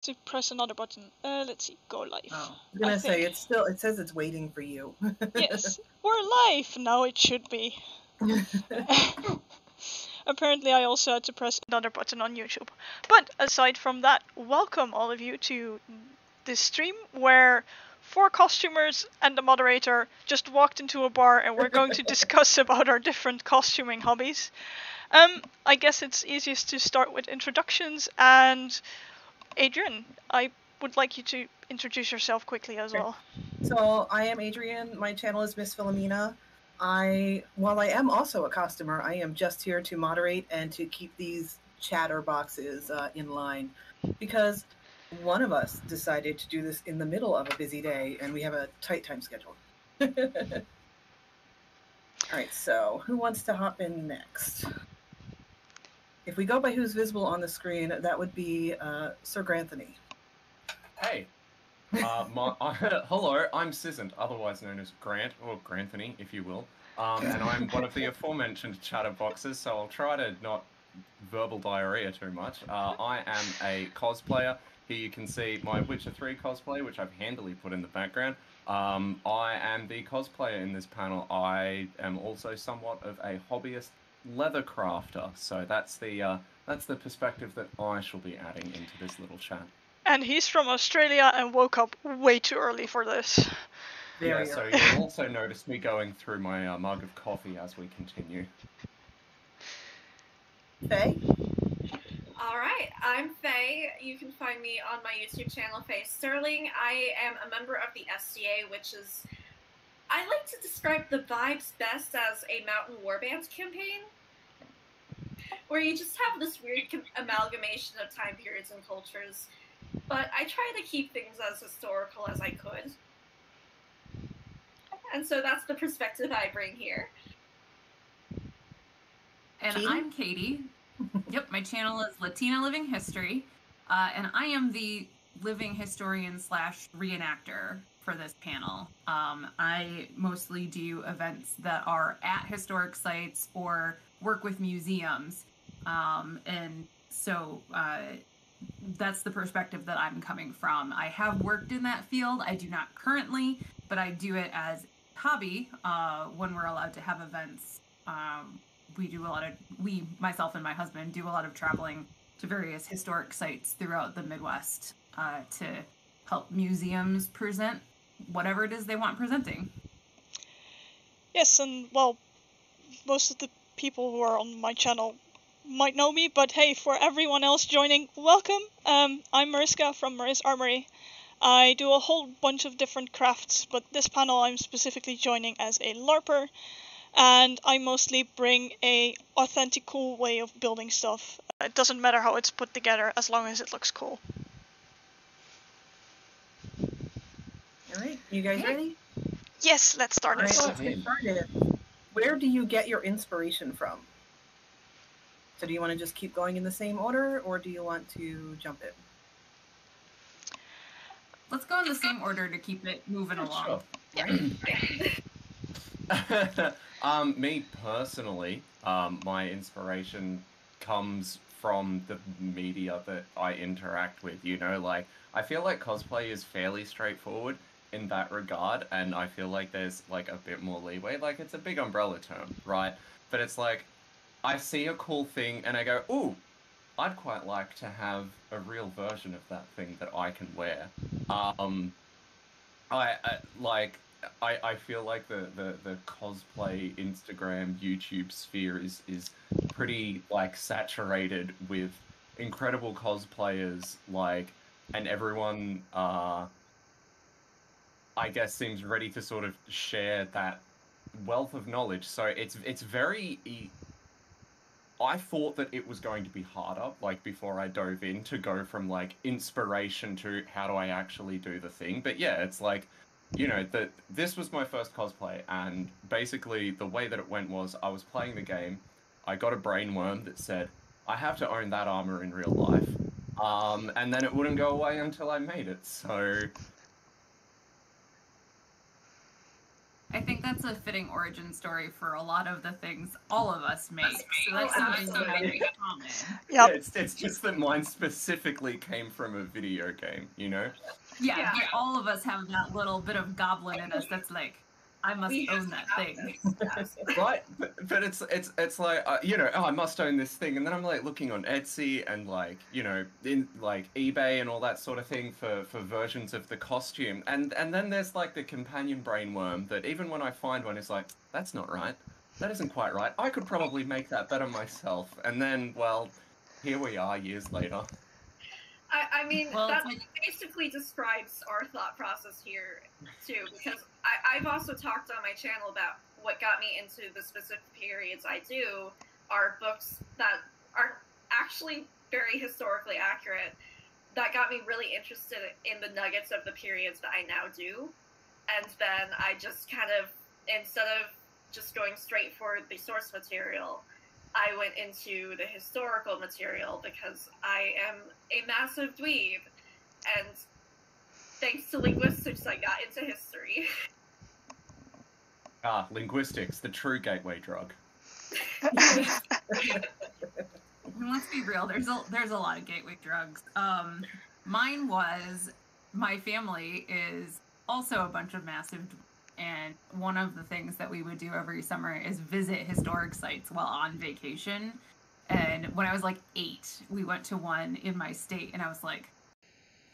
To press another button. Let's see, go live. Oh, I was gonna say think. it says it's waiting for you. Yes, we're live! Now it should be. Apparently I also had to press another button on YouTube. But aside from that, welcome all of you to this stream where 4 costumers and the moderator just walked into a bar and we're going to discuss about our different costuming hobbies. I guess it's easiest to start with introductions, and Adrian, I would like you to introduce yourself quickly as well. So I am Adrian. My channel is Miss Philomena. While I am also a costumer, I am just here to moderate and to keep these chatter boxes in line, because one of us decided to do this in the middle of a busy day, and we have a tight time schedule. All right, so who wants to hop in next? If we go by who's visible on the screen, that would be Sir Granthony. Hey. Hello, I'm Sissant, otherwise known as Grant, or Granthony, if you will. And I'm one of the aforementioned chatterboxes, so I'll try to not verbal diarrhea too much. I am a cosplayer. Here you can see my Witcher 3 cosplay, which I've handily put in the background. I am the cosplayer in this panel. I am also somewhat of a hobbyist leather crafter, so that's the perspective that I shall be adding into this little chat. And he's from Australia and woke up way too early for this. Yeah, so you'll also notice me going through my mug of coffee as we continue. Faye? Alright, I'm Faye. You can find me on my YouTube channel, Faye Sterling. I am a member of the SCA, which is... I like to describe the vibes best as a mountain warband campaign, where you just have this weird amalgamation of time periods and cultures. But I try to keep things as historical as I could. And so that's the perspective I bring here. And I'm Katie. Yep, my channel is Latina Living History. And I am the living historian / reenactor for this panel. I mostly do events that are at historic sites or work with museums. And so that's the perspective that I'm coming from. I have worked in that field. I do not currently, but I do it as hobby when we're allowed to have events. Myself and my husband, do a lot of traveling to various historic sites throughout the Midwest to help museums present whatever it is they want presenting. Yes, and well, most of the people who are on my channel might know me, but hey, for everyone else joining, welcome! I'm Mariska from MarisArmoury. I do a whole bunch of different crafts, but this panel I'm specifically joining as a LARPer, and I mostly bring a authentic, cool way of building stuff. It doesn't matter how it's put together, as long as it looks cool. Alright, you guys ready? Yes, let's start it. Alright, let's get started. Where do you get your inspiration from? So do you want to just keep going in the same order, or do you want to jump in? Let's go in the same order to keep it moving along. Sure. Me personally, my inspiration comes from the media that I interact with, you know, like, I feel like cosplay is fairly straightforward in that regard, and I feel like there's, like, a bit more leeway. Like, it's a big umbrella term, right? But it's like, I see a cool thing and I go, ooh, I'd quite like to have a real version of that thing that I can wear. I feel like the cosplay Instagram YouTube sphere is pretty like saturated with incredible cosplayers, like, and everyone I guess seems ready to sort of share that wealth of knowledge. So it's very I thought that it was going to be harder, like, before I dove in, to go from, like, inspiration to how do I actually do the thing. But yeah, it's like, you know, this was my first cosplay, and basically the way that it went was I was playing the game, I got a brainworm that said, I have to own that armor in real life. And then it wouldn't go away until I made it, so... I think that's a fitting origin story for a lot of the things all of us make. So that's something we have in common. Yeah, it's just that mine specifically came from a video game, you know? Yeah, but all of us have that little bit of goblin in us that's like, I must own that thing. Right, but it's like you know, oh, I must own this thing, and then I'm like looking on Etsy and like, you know, in like eBay and all that sort of thing for versions of the costume, and then there's like the companion brainworm that even when I find one, it's like, that's not right, that isn't quite right. I could probably make that better myself, and then well, here we are years later. I mean, that basically describes our thought process here, too, because I've also talked on my channel about what got me into the specific periods I do are books that are actually very historically accurate, that got me really interested in the nuggets of the periods that I now do, and then I just kind of, instead of just going straight for the source material, I went into the historical material because I am a massive dweeb, and thanks to linguistics, I got into history. Ah, linguistics, the true gateway drug. Let's be real. There's a lot of gateway drugs. Mine was, my family is also a bunch of massive dweebs. And one of the things that we would do every summer is visit historic sites while on vacation. And when I was like 8, we went to one in my state, and I was like,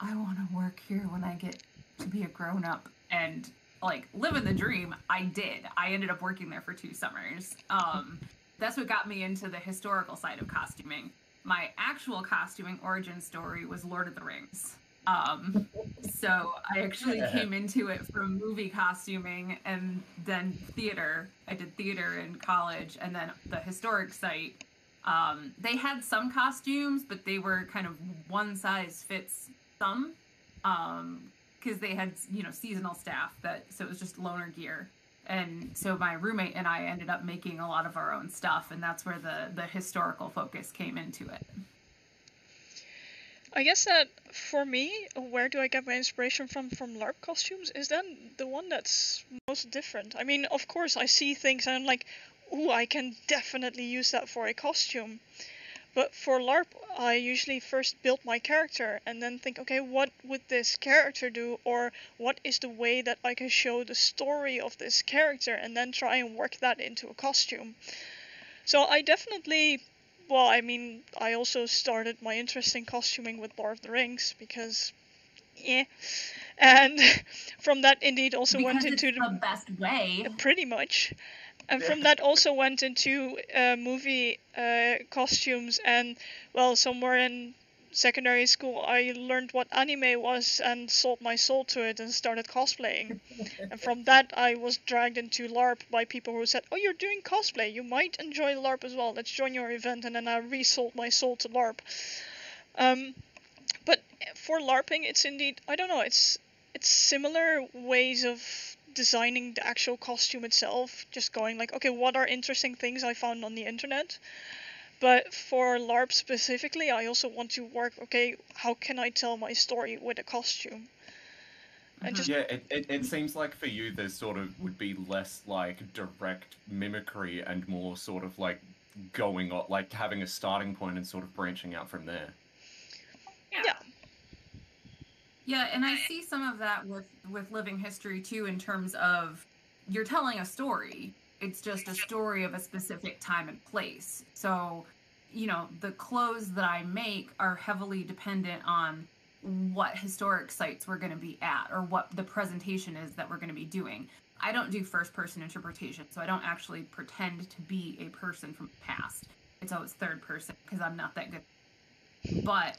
I want to work here when I get to be a grown-up. And like, living the dream, I did. I ended up working there for 2 summers. That's what got me into the historical side of costuming. My actual costuming origin story was Lord of the Rings. So I actually came into it from movie costuming and then theater. I did theater in college, and then the historic site. They had some costumes, but they were kind of one size fits some, because they had, you know, seasonal staff, so it was just loaner gear. And so my roommate and I ended up making a lot of our own stuff, and that's where the historical focus came into it. I guess that for me, where do I get my inspiration from Larp Costumes is then the one that's most different. I mean, of course, I see things and I'm like, ooh, I can definitely use that for a costume. But for LARP, I usually first build my character and then think, okay, what would this character do? Or what is the way that I can show the story of this character, and then try and work that into a costume. So I definitely... Well, I mean, I also started my interest in costuming with Lord of the Rings, because, and from that indeed also because went into the best way. Pretty much. And from that also went into movie costumes, and, well, somewhere in secondary school I learned what anime was and sold my soul to it and started cosplaying. And from that I was dragged into LARP by people who said, oh, you're doing cosplay, you might enjoy LARP as well, let's join your event, and then I resold my soul to LARP. But for LARPing, it's indeed, I don't know, it's similar ways of designing the actual costume itself, just going like, okay, what are interesting things I found on the internet? But for LARP specifically, I also want to work, okay, how can I tell my story with a costume? And just... Yeah, it seems like for you there's sort of would be less like direct mimicry and more sort of like going on, like having a starting point and sort of branching out from there. Yeah. Yeah, and I see some of that with living history too, in terms of you're telling a story. It's just a story of a specific time and place. So, you know, the clothes that I make are heavily dependent on what historic sites we're going to be at, or what the presentation is that we're going to be doing. I don't do first-person interpretation, so I don't actually pretend to be a person from the past. It's always third person, because I'm not that good. But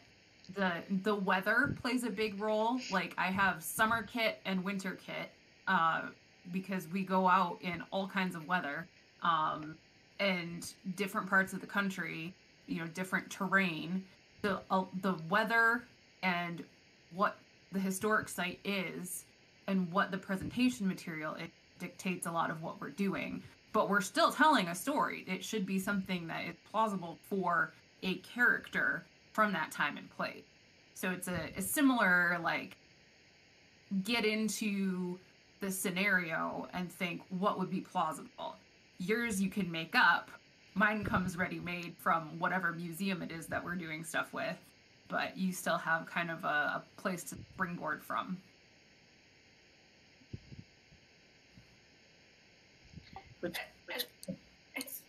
the weather plays a big role. Like, I have summer kit and winter kit, because we go out in all kinds of weather, and different parts of the country, you know, different terrain. The weather and what the historic site is and what the presentation material is dictates a lot of what we're doing. But we're still telling a story. It should be something that is plausible for a character from that time and place. So it's a similar, like, get into this scenario and think what would be plausible. Yours you can make up. Mine comes ready-made from whatever museum it is that we're doing stuff with, but you still have kind of a place to springboard from.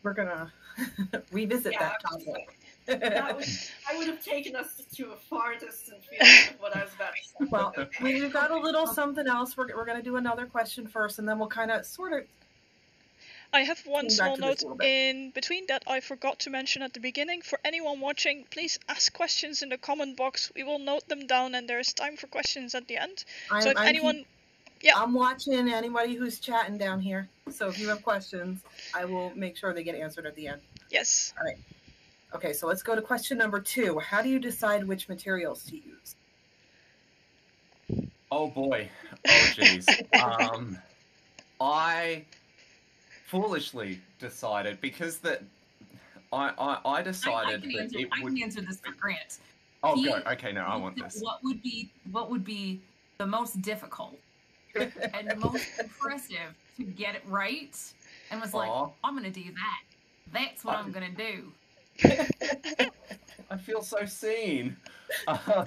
We're gonna revisit that topic. I would have taken us to a far distant field of what I was about to say. Well, we've got a little something else. We're going to do another question first, and then we'll kind of sort of... I have one small note in between that I forgot to mention at the beginning. For anyone watching, please ask questions in the comment box. We will note them down, and there's time for questions at the end. So if anyone... Yeah. I'm watching anybody who's chatting down here. So if you have questions, I will make sure they get answered at the end. Yes. All right. Okay, so let's go to question number 2. How do you decide which materials to use? Oh boy. Oh jeez. I foolishly decided because I decided that it would... I can answer this for Grant. Oh, good. Okay, no, I want this. What would be the most difficult and most impressive to get it right? And was like, I'm gonna do that. That's what I'm gonna do. I feel so seen. I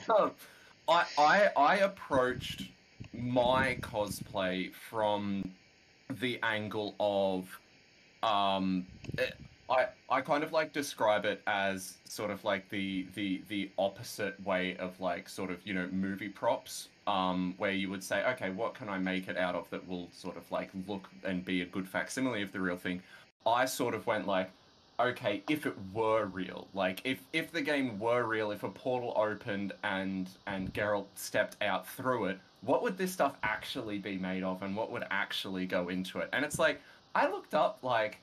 approached my cosplay from the angle of I kind of like describe it as sort of like the opposite way of like sort of, you know, movie props, where you would say, okay, what can I make it out of that will sort of like look and be a good facsimile of the real thing. I sort of went like, okay, if it were real, like if the game were real, if a portal opened and Geralt stepped out through it, what would this stuff actually be made of and what would actually go into it? And it's like, I looked up like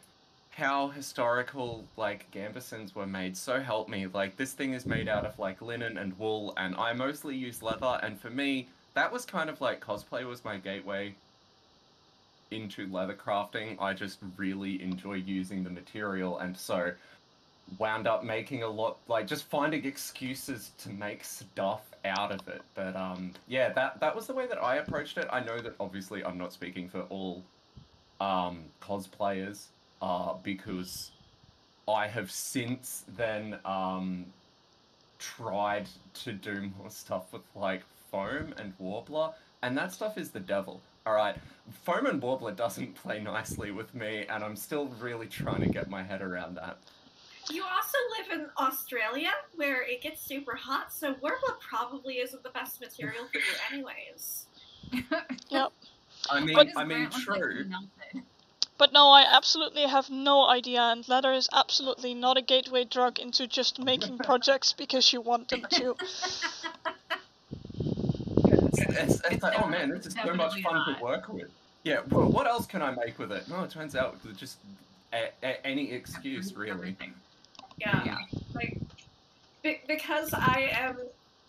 how historical like gambesons were made, so help me, like this thing is made out of like linen and wool, and I mostly use leather, and for me that was kind of like cosplay was my gateway into leather crafting. I just really enjoy using the material, and so wound up making a lot, like just finding excuses to make stuff out of it. But yeah, that was the way that I approached it. I know that obviously I'm not speaking for all cosplayers, because I have since then tried to do more stuff with like foam and Warbla, and that stuff is the devil. Alright, foam and Warbler doesn't play nicely with me, and I'm still really trying to get my head around that. You also live in Australia, where it gets super hot, so Warbler probably isn't the best material for you anyways. Yep. I mean, true. But no, I absolutely have no idea, and leather is absolutely not a gateway drug into just making projects because you want them to. It's like, oh man, this is so much fun to work with. Yeah, well, what else can I make with it? No, it turns out just any excuse, really. Yeah. Like, because I am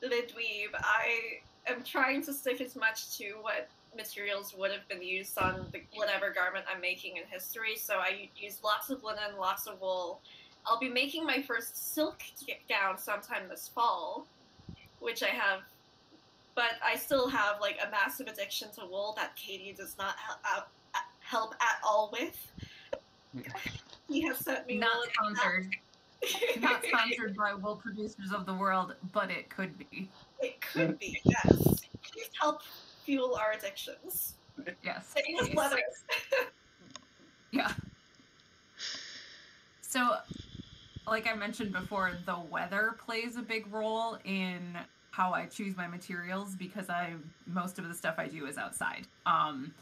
the dweeb, I am trying to stick as much to what materials would have been used on whatever garment I'm making in history, so I use lots of linen, lots of wool. I'll be making my first silk gown sometime this fall, which I have... But I still have, like, a massive addiction to wool that Katie does not help at all with. He has sent me not sponsored. Not sponsored by wool producers of the world, but it could be. It could be, yes. Please help fuel our addictions. Yes. Same with leathers. Yeah. So, like I mentioned before, the weather plays a big role in how I choose my materials, because most of the stuff I do is outside. And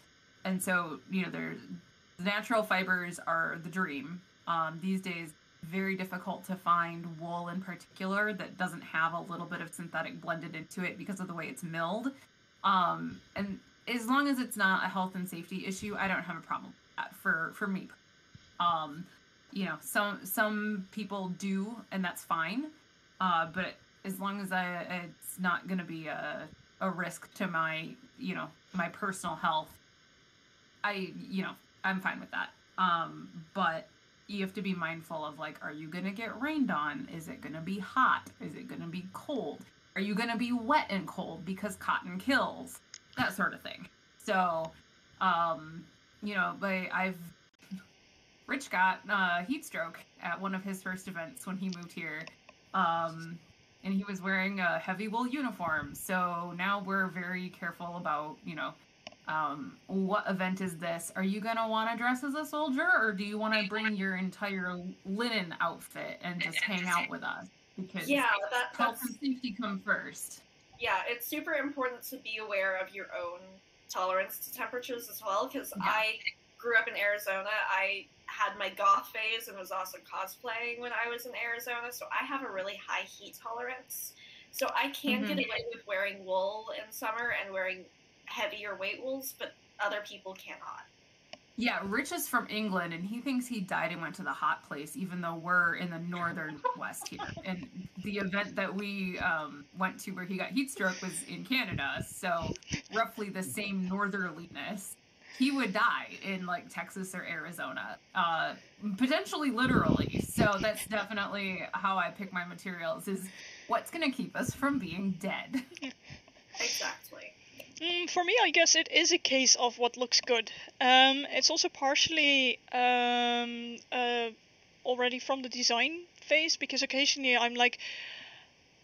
so, you know, natural fibers are the dream. These days, very difficult to find wool in particular that doesn't have a little bit of synthetic blended into it because of the way it's milled. And as long as it's not a health and safety issue, I don't have a problem with that for me. You know, some people do, and that's fine. But as long as it's not going to be a risk to my, you know, my personal health, I'm fine with that. But you have to be mindful of, like, are you going to get rained on? Is it going to be hot? Is it going to be cold? Are you going to be wet and cold because cotton kills? That sort of thing. So You know, Rich got heat stroke at one of his first events when he moved here. And he was wearing a heavy wool uniform. So now we're very careful about, you know, what event is this? Are you going to want to dress as a soldier, or do you want to bring your entire linen outfit and just hang out with us? Because health and safety come first. Yeah, it's super important to be aware of your own tolerance to temperatures as well, because I grew up in Arizona. I had my goth phase and was also cosplaying when I was in Arizona, so I have a really high heat tolerance. So I can get away with wearing wool in summer and wearing heavier weight wools, but other people cannot. Yeah, Rich is from England, and he thinks he died and went to the hot place, even though we're in the northern west here. And the event that we went to where he got heat stroke was in Canada, so roughly the same northerliness. He would die in, like, Texas or Arizona, potentially literally. So that's definitely how I pick my materials, is what's going to keep us from being dead. Exactly. For me, I guess it is a case of what looks good. It's also partially already from the design phase, because occasionally I'm like,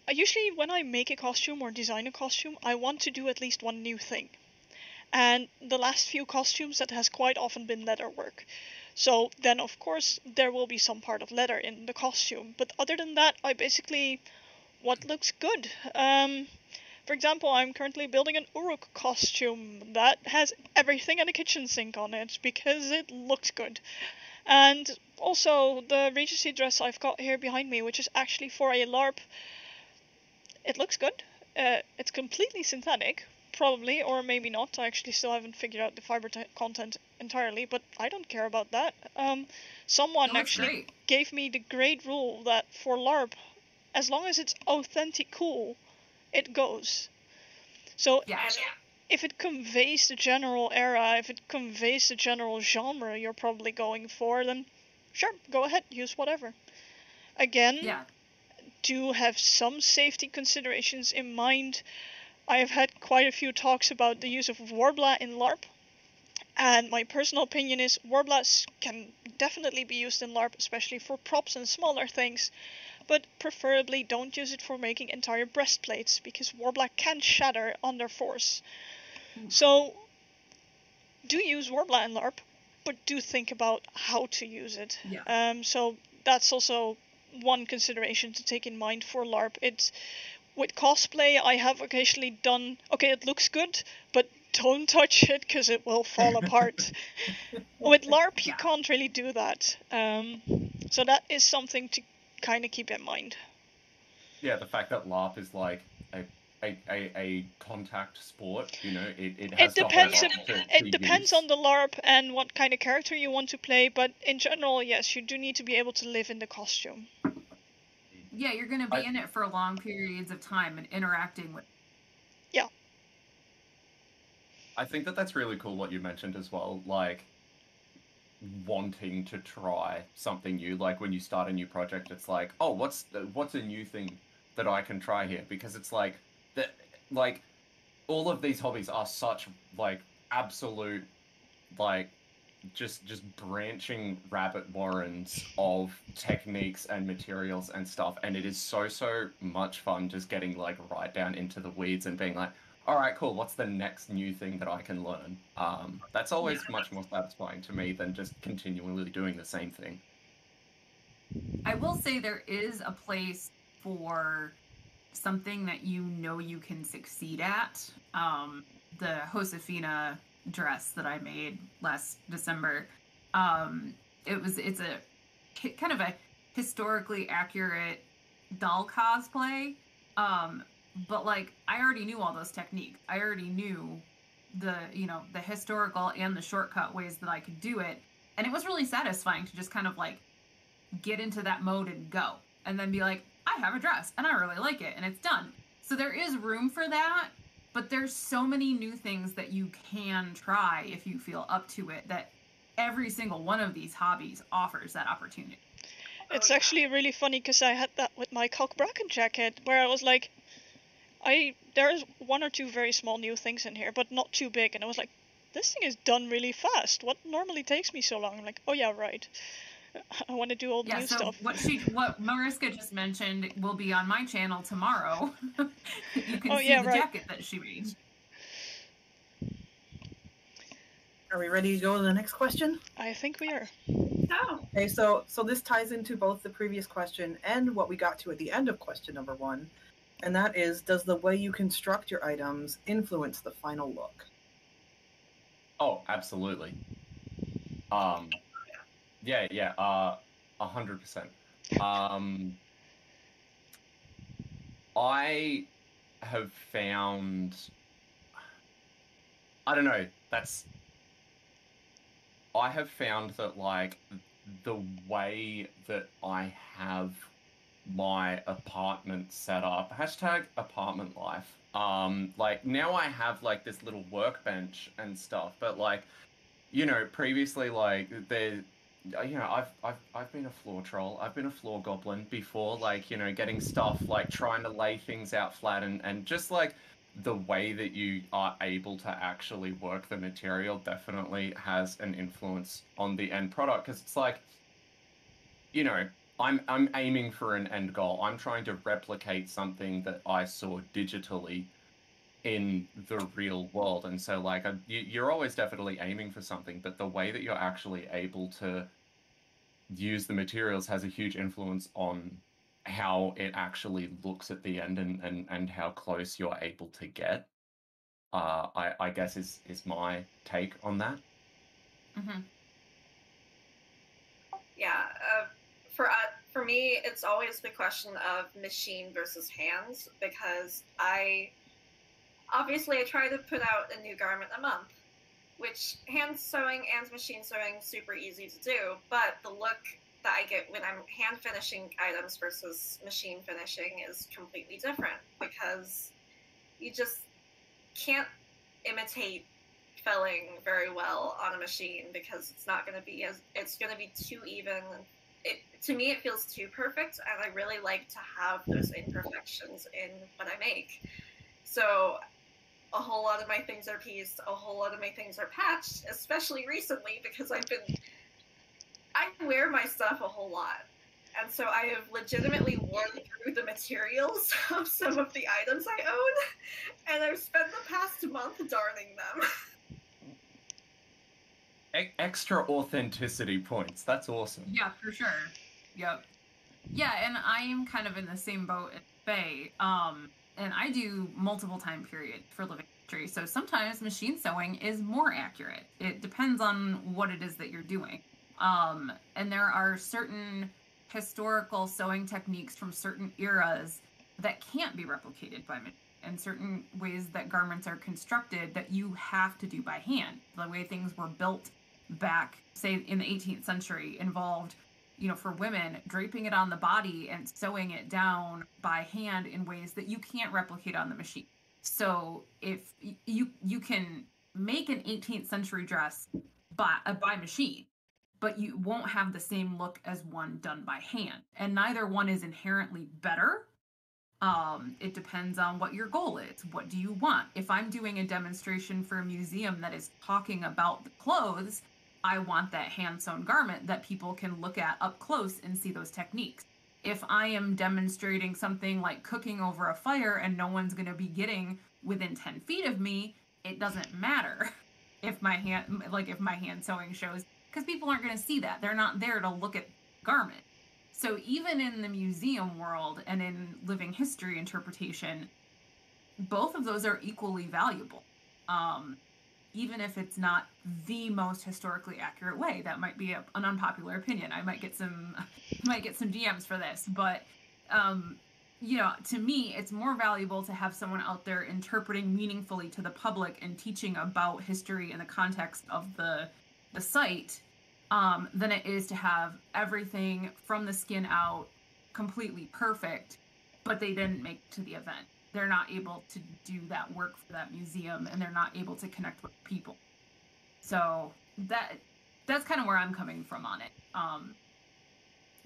usually when I make a costume or design a costume, I want to do at least one new thing. And the last few costumes, that has quite often been leather work. So then, of course, there will be some part of leather in the costume. But other than that, I basically, what looks good. For example, I'm currently building an Uruk costume that has everything and a kitchen sink on it, because it looks good. And also, the Regency dress I've got here behind me, which is actually for a LARP, it looks good. It's completely synthetic, probably, or maybe not. I actually still haven't figured out the fiber content entirely, but I don't care about that. Someone actually gave me the great rule that for LARP, as long as it's authentic cool, it goes. So if it conveys the general era, if it conveys the general genre you're probably going for, then sure, go ahead, use whatever. Again, do have some safety considerations in mind. I have had quite a few talks about the use of Warbla in LARP, and my personal opinion is Warblas can definitely be used in LARP, especially for props and smaller things, but preferably don't use it for making entire breastplates, because Warbla can shatter under force. So, do use Warbla in LARP, but do think about how to use it. So that's also one consideration to take in mind for LARP. With cosplay, I have occasionally done, okay, it looks good, but don't touch it, because it will fall apart. With LARP, you can't really do that. So that is something to kind of keep in mind. Yeah, the fact that LARP is like a contact sport, you know, it has it depends on the LARP and what kind of character you want to play, but in general, yes, you do need to be able to live in the costume. Yeah, you're going to be in it for long periods of time and interacting with. Yeah. I think that's really cool what you mentioned as well, like wanting to try something new. Like when you start a new project, it's like, oh, what's a new thing that I can try here? Because it's like that, like all of these hobbies are such like absolute like just branching rabbit warrens of techniques and materials and stuff, and it is so much fun just getting like right down into the weeds and being like, all right, cool, what's the next new thing that I can learn? That's always much more satisfying to me than just continually doing the same thing. I will say there is a place for something that you know you can succeed at. The Josefina dress that I made last December, it's a kind of a historically accurate doll cosplay, but like I already knew all those techniques. I already knew the historical and the shortcut ways that I could do it, and it was really satisfying to just kind of like get into that mode and go, and then be like, I have a dress and I really like it, and it's done. So there is room for that. But there's so many new things that you can try if you feel up to it, that every single one of these hobbies offers that opportunity. It's actually really funny, because I had that with my cockbracken jacket, where I was like, there's one or two very small new things in here, but not too big, and I was like, this thing is done really fast. What normally takes me so long? I'm like, oh yeah, right. I want to do all the new stuff. What Mariska just mentioned will be on my channel tomorrow. You can see the jacket that she made. Are we ready to go to the next question? I think we are. Oh. Okay, so this ties into both the previous question and what we got to at the end of question number 1. And that is, does the way you construct your items influence the final look? Oh, absolutely. 100%. I have found, I don't know, I have found that, like, the way that I have my apartment set up, #apartment life, like, now I have, like, this little workbench and stuff, but, like, you know, previously, like, I've been a floor troll, I've been a floor goblin before, like, you know, getting stuff, like, trying to lay things out flat, and just, like, the way that you are able to actually work the material definitely has an influence on the end product, because it's like, you know, I'm aiming for an end goal. I'm trying to replicate something that I saw digitally in the real world, and so, like, you're always definitely aiming for something, but the way that you're actually able to use the materials has a huge influence on how it actually looks at the end, and how close you're able to get. I guess is my take on that. Mm-hmm. Yeah, for me, it's always the question of machine versus hands, because I try to put out a new garment a month, which hand sewing and machine sewing super easy to do, but the look that I get when I'm hand finishing items versus machine finishing is completely different, because you just can't imitate felling very well on a machine, because it's going to be too even. To me, it feels too perfect, and I really like to have those imperfections in what I make. So a whole lot of my things are pieced, a whole lot of my things are patched, especially recently, because I wear my stuff a whole lot. And so I have legitimately worn through the materials of some of the items I own, and I've spent the past month darning them. Extra authenticity points. That's awesome. Yeah, for sure. Yep. Yeah, and I am kind of in the same boat as Faye. And I do multiple time periods for living history, so sometimes machine sewing is more accurate. It depends on what it is that you're doing. And there are certain historical sewing techniques from certain eras that can't be replicated by machine, and certain ways that garments are constructed that you have to do by hand. The way things were built back, say, in the 18th century involved, you know, for women, draping it on the body and sewing it down by hand in ways that you can't replicate on the machine. So if you can make an 18th century dress by machine, but you won't have the same look as one done by hand. And neither one is inherently better. It depends on what your goal is. What do you want? If I'm doing a demonstration for a museum that is talking about the clothes, I want that hand-sewn garment that people can look at up close and see those techniques. If I am demonstrating something like cooking over a fire and no one's going to be getting within 10 feet of me, it doesn't matter if my hand sewing shows, because people aren't going to see that. They're not there to look at garment. So even in the museum world and in living history interpretation, both of those are equally valuable. Even if it's not the most historically accurate way. That might be an unpopular opinion. I might get some DMs for this, but you know, to me, it's more valuable to have someone out there interpreting meaningfully to the public and teaching about history in the context of the site than it is to have everything from the skin out completely perfect, but they didn't make it to the event. They're not able to do that work for that museum, and they're not able to connect with people. So that's kind of where I'm coming from on it.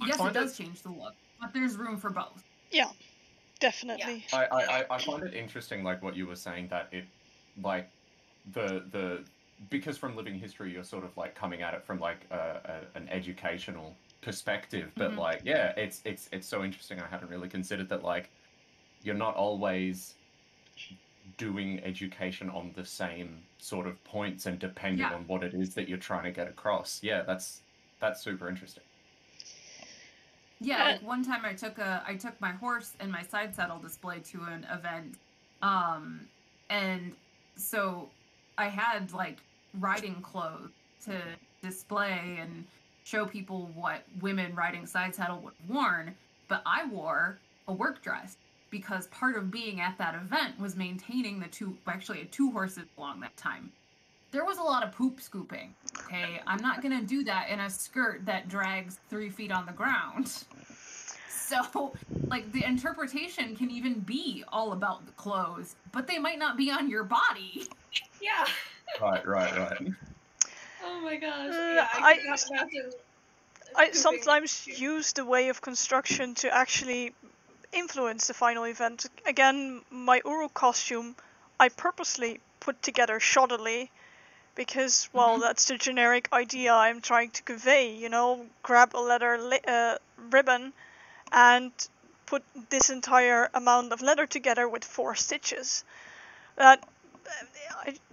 Yes, it does change the look, but there's room for both. Yeah, definitely. I find it interesting, like what you were saying, that it, like, the because from living history, you're sort of like coming at it from like an educational perspective. But like, yeah, it's so interesting. I hadn't really considered that. Like, you're not always doing education on the same sort of points, and depending on what it is that you're trying to get across. Yeah, that's super interesting. Yeah, like one time I took my horse and my side saddle display to an event, and so I had like riding clothes to display and show people what women riding side saddle would have worn, but I wore a work dress because part of being at that event was maintaining I had 2 horses along that time. There was a lot of poop scooping, okay? I'm not gonna do that in a skirt that drags 3 feet on the ground. So, like, the interpretation can even be all about the clothes, but they might not be on your body. Yeah. Right. Oh my gosh. Yeah, I cannot imagine. I sometimes use the way of construction to actually influence the final event. Again, my Uru costume, I purposely put together shoddily because, well, that's the generic idea I'm trying to convey, you know, grab a leather ribbon and put this entire amount of leather together with 4 stitches.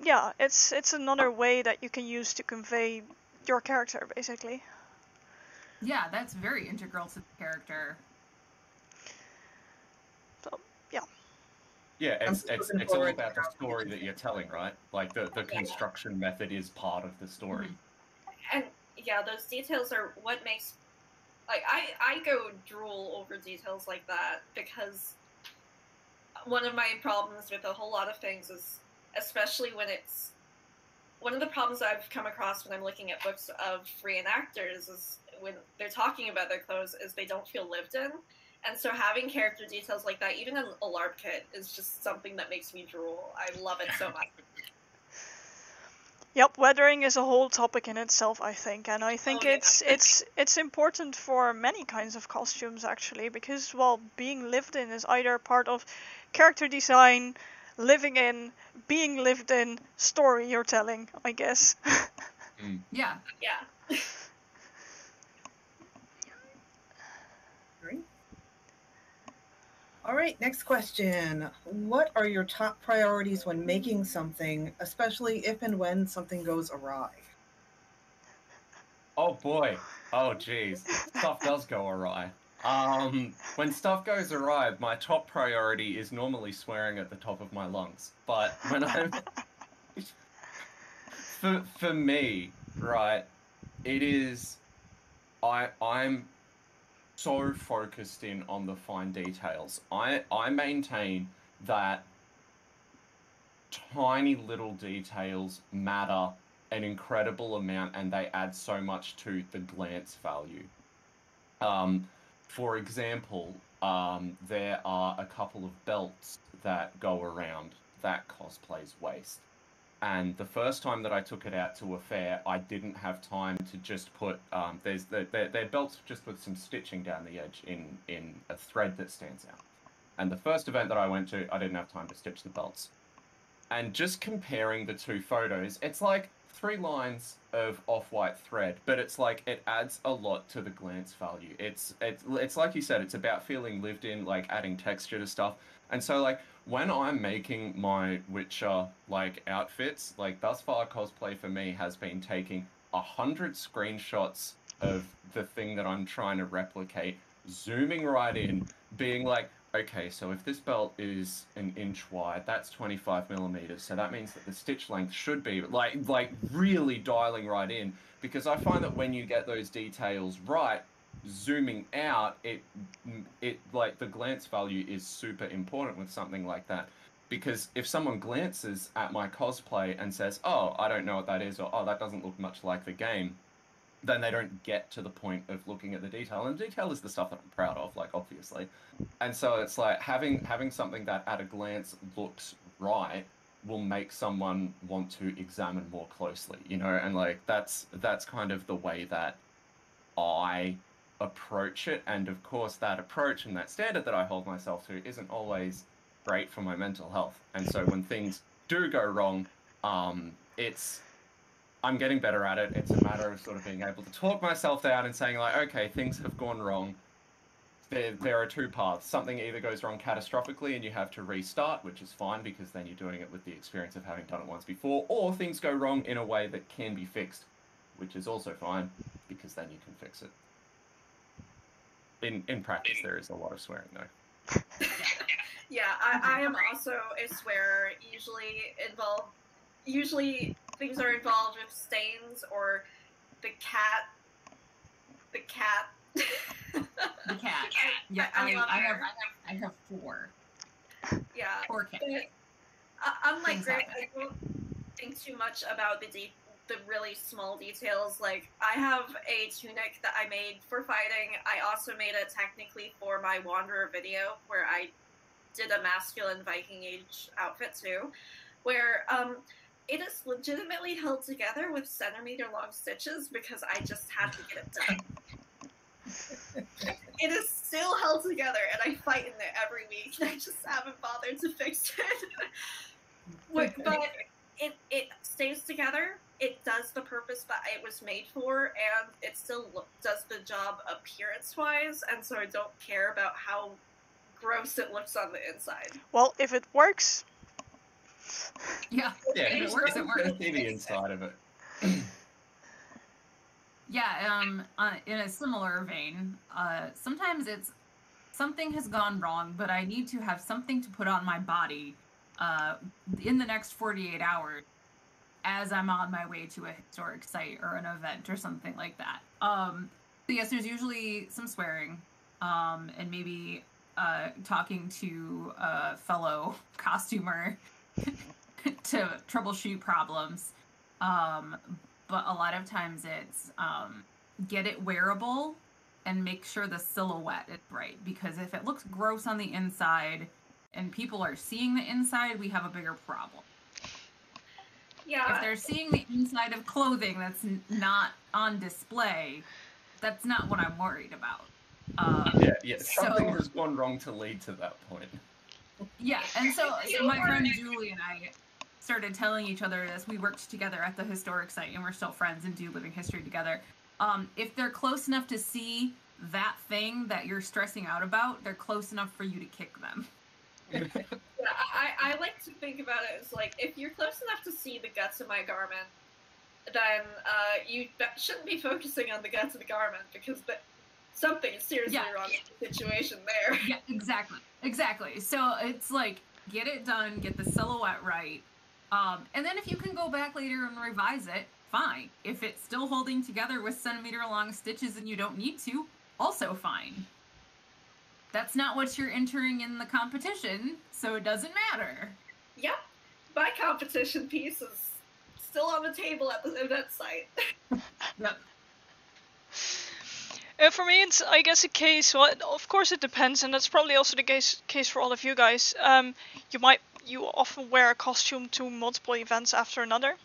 It's another way that you can use to convey your character, basically. Yeah, that's very integral to the character. So, yeah. Yeah, it's all about the story that you're telling, right? Like, the construction method is part of the story. And, yeah, those details are what makes... Like, I go drool over details like that, because one of my problems with a whole lot of things is, especially when it's... One of the problems I've come across when I'm looking at books of reenactors is when they're talking about their clothes is they don't feel lived in. And so having character details like that, even in a LARP kit, is just something that makes me drool. I love it so much. Yep, weathering is a whole topic in itself, I think, and I think it's important for many kinds of costumes, actually, because, well, being lived in is either part of character design, living in, being lived in, story you're telling, I guess. Yeah. Great. All right, next question. What are your top priorities when making something, especially if and when something goes awry? Oh boy. Oh geez. Stuff does go awry. When stuff goes awry, my top priority is normally swearing at the top of my lungs. But when I'm... for me, right, it is... I'm so focused in on the fine details. I maintain that tiny little details matter an incredible amount, and they add so much to the glance value. For example, there are a couple of belts that go around that cosplay's waist. And the first time that I took it out to a fair, I didn't have time to just put, they're belts just with some stitching down the edge in a thread that stands out. And the first event that I went to, I didn't have time to stitch the belts. And just comparing the 2 photos, it's like 3 lines of off-white thread, but it's like it adds a lot to the glance value. It's like you said, it's about feeling lived in, like adding texture to stuff. And so like when I'm making my Witcher like outfits, like thus far cosplay for me has been taking 100 screenshots of the thing that I'm trying to replicate, zooming right in, being like, okay, so if this belt is an inch wide, that's 25 millimeters. So that means that the stitch length should be like really dialing right in, because I find that when you get those details right, zooming out, it like the glance value is super important with something like that. Because if someone glances at my cosplay and says, oh, I don't know what that is, or oh, that doesn't look much like the game, then they don't get to the point of looking at the detail. And detail is the stuff that I'm proud of, like, obviously. And so it's like having something that at a glance looks right will make someone want to examine more closely, you know? And like that's kind of the way that I approach it. And of course that approach and that standard that I hold myself to isn't always great for my mental health. And so when things do go wrong, it's I'm getting better at it. It's a matter of sort of being able to talk myself down and saying like, okay, things have gone wrong. There are two paths. Something either goes wrong catastrophically and you have to restart, which is fine because then you're doing it with the experience of having done it once before, or things go wrong in a way that can be fixed, which is also fine because then you can fix it. In practice, there is a lot of swearing though. Yeah, I am also a swearer. Usually things are involved with stains or the cat. The cat. The cat. Yeah, I have 4. Yeah. 4 cats. Unlike Greg, I don't think too much about the really small details. Like, I have a tunic that I made for fighting. I also made it technically for my Wanderer video, where I did a masculine Viking Age outfit too, where it is legitimately held together with centimeter-long stitches because I just had to get it done. It is still held together, and I fight in it every week, and I just haven't bothered to fix it. But it stays together. It does the purpose that it was made for, and it still does the job appearance-wise, and so I don't care about how gross it looks on the inside. Well, if it works. Yeah, if it works, it works. See the inside of it. Yeah, in a similar vein, sometimes it's something has gone wrong, but I need to have something to put on my body in the next 48 hours as I'm on my way to a historic site or an event or something like that. So yes, there's usually some swearing, and maybe talking to a fellow costumer to troubleshoot problems. But a lot of times it's get it wearable and make sure the silhouette is right. Because if it looks gross on the inside and people are seeing the inside, we have a bigger problem. Yeah. If they're seeing the inside of clothing that's not on display, that's not what I'm worried about. Something has gone wrong to lead to that point. Yeah, and so my friend Julie and I started telling each other this. We worked together at the historic site, and we're still friends and do living history together. If they're close enough to see that thing that you're stressing out about, they're close enough for you to kick them. Yeah, I like to think about it as like, if you're close enough to see the guts of my garment, then you shouldn't be focusing on the guts of the garment, because something is seriously wrong with the situation there. Yeah, exactly. So it's like, get it done, get the silhouette right, and then if you can go back later and revise it, fine. If it's still holding together with centimeter-long stitches and you don't need to, also fine. That's not what you're entering in the competition, so it doesn't matter. Yep, my competition piece is still on the table at the event site. Yep. For me, it's, I guess, a case. Well, of course, it depends, and that's probably also the case for all of you guys. You often wear a costume to multiple events after another.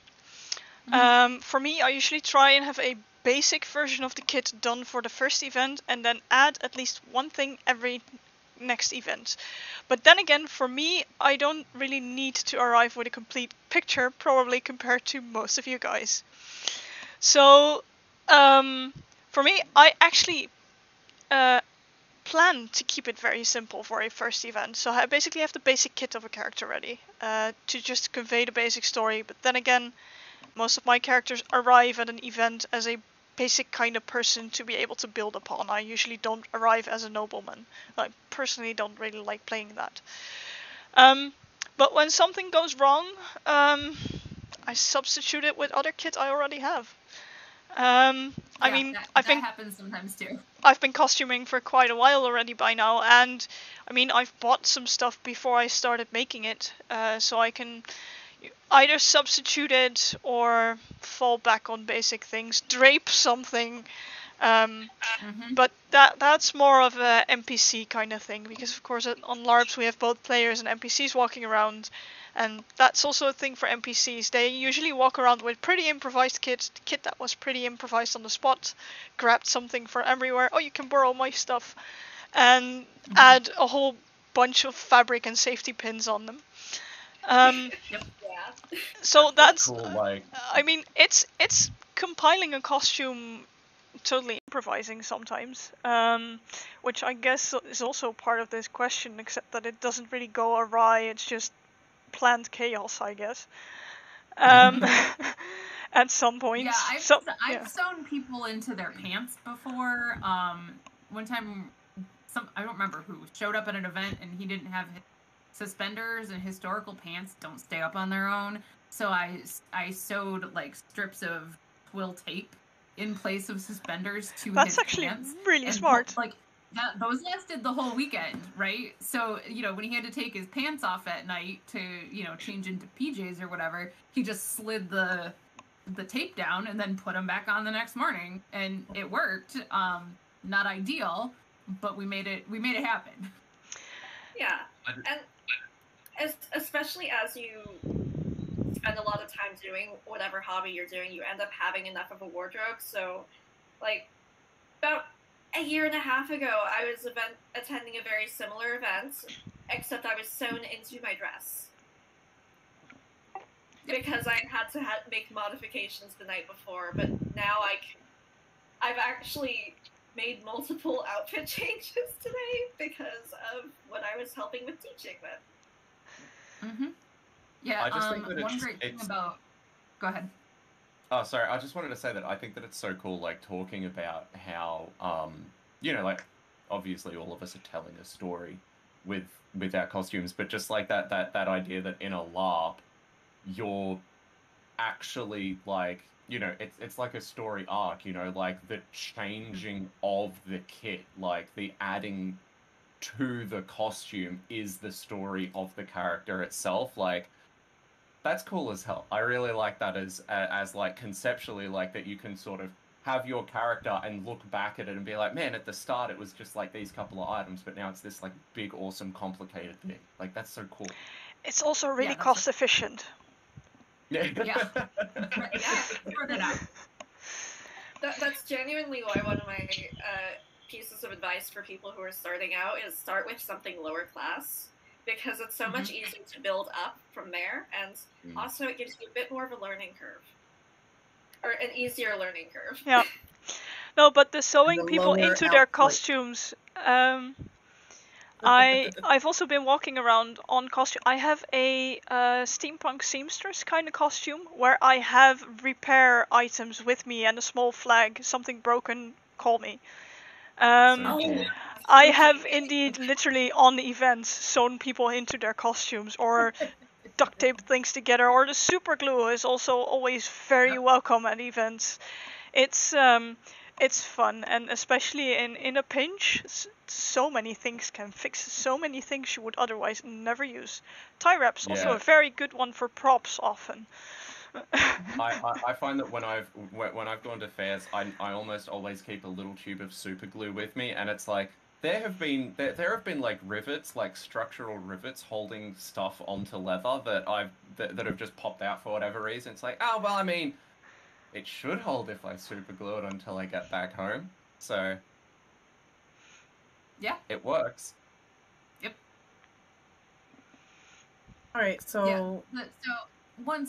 Mm-hmm. For me, I usually try and have a basic version of the kit done for the first event, and then add at least one thing every next event. But then again, for me, I don't really need to arrive with a complete picture, probably compared to most of you guys. So, for me, I actually plan to keep it very simple for a first event. So I basically have the basic kit of a character ready to just convey the basic story. But then again, most of my characters arrive at an event as a basic kind of person to be able to build upon. I usually don't arrive as a nobleman. I personally don't really like playing that. But when something goes wrong, I substitute it with other kit I already have. I mean, that happens sometimes too. I've been costuming for quite a while already by now, and I mean, I've bought some stuff before I started making it, so I can either substitute it or fall back on basic things, drape something. But that's more of a NPC kind of thing, because of course on LARPs we have both players and NPCs walking around. And that's also a thing for NPCs. They usually walk around with pretty improvised kit that was pretty improvised on the spot, grabbed something from everywhere. Oh, you can borrow my stuff, and add a whole bunch of fabric and safety pins on them. Yep. Yeah. So that's, Cool, like, I mean, it's compiling a costume, totally improvising sometimes, which I guess is also part of this question, except that it doesn't really go awry. It's just planned chaos, I guess. At some point. Yeah, I've yeah. sewn people into their pants before. One time, I don't remember who showed up at an event and he didn't have his suspenders, and historical pants don't stay up on their own. So I sewed like strips of twill tape in place of suspenders to That's his actually pants. really and smart. Like those lasted the whole weekend, right? So, when he had to take his pants off at night to, change into PJs or whatever, he just slid the tape down and then put them back on the next morning, and it worked. Not ideal, but we made it happen. Yeah, and especially as you spend a lot of time doing whatever hobby you're doing, you end up having enough of a wardrobe. So, like, about a year and a half ago, I was attending a very similar event, except I was sewn into my dress. Because I had to make modifications the night before, but now I've actually made multiple outfit changes today because of what I was helping with teaching with. Mm-hmm. Yeah, I just think that one great thing about... Go ahead. Oh, sorry, I just wanted to say that I think that it's so cool, like, talking about how, like, obviously all of us are telling a story with our costumes, but just, like, that idea that in a LARP, you're actually, like, it's like a story arc, like, the changing of the kit, like, the adding to the costume is the story of the character itself, like, that's cool as hell. I really like that as like conceptually, like that you can sort of have your character and look back at it and be like, man, at the start it was just like these couple of items, but now it's this like big, awesome, complicated thing. Like that's so cool. It's also really cost efficient. Yeah. Yeah. Sort it out. That's genuinely why one of my pieces of advice for people who are starting out is start with something lower class. Because it's so much easier to build up from there, and also it gives you a bit more of a learning curve. Or an easier learning curve. Yeah. No, but the sewing people into their output. costumes, I've also been walking around on costume. I have a steampunk seamstress kind of costume, where I have repair items with me and a small flag, something broken, call me. I have indeed literally on events sewn people into their costumes or duct taped things together, or the super glue is also always very welcome at events. It's fun, and especially in a pinch, so many things can fix so many things you would otherwise never use. Tie wrap's also a very good one for props often. I find that when I've gone to fairs, I almost always keep a little tube of super glue with me, and it's like there have been like rivets, like structural rivets holding stuff onto leather that have just popped out for whatever reason. It's like, oh well, I mean, it should hold if I super glue it until I get back home. So yeah, it works. Yep. All right, so one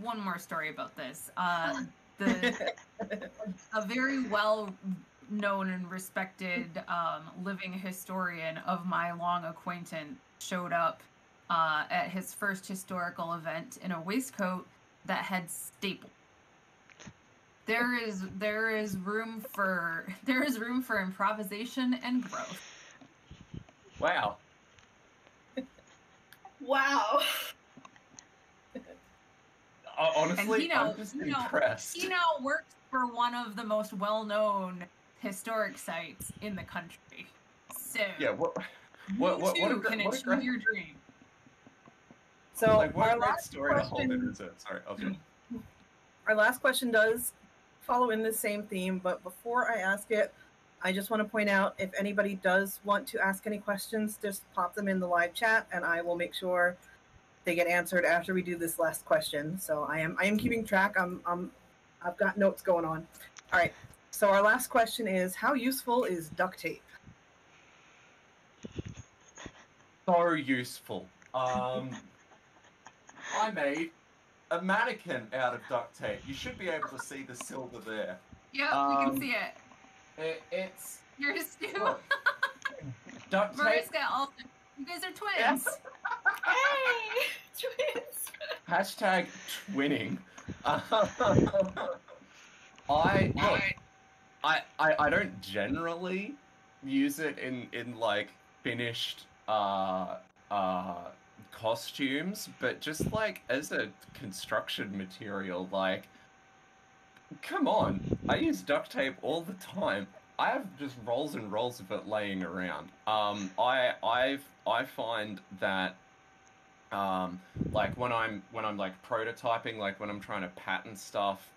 more story about this. A very well known and respected living historian of my long acquaintance showed up at his first historical event in a waistcoat that had staples. There is room for improvisation and growth. Wow. Wow. Honestly, I'm just impressed. He now works for one of the most well-known historic sites in the country. So yeah, what can achieve your dream. So like, what our a great last story to hold in question, reserve. Sorry, I'll do it. our last question does follow in the same theme, but before I ask it, I just want to point out if anybody does want to ask any questions, just pop them in the live chat, and I will make sure they get answered after we do this last question. So I am keeping track. I've got notes going on. All right. So our last question is, how useful is duct tape? So useful. I made a mannequin out of duct tape. You should be able to see the silver there. Yep, we can see it. It's... Yours too. Look, duct tape. Mariska, also, you guys are twins. Hey, twins. Hashtag twinning. I don't generally use it in like finished costumes, but just like as a construction material, like, come on, I use duct tape all the time. I have just rolls and rolls of it laying around. I find that like when I'm like prototyping, like when I'm trying to pattern stuff,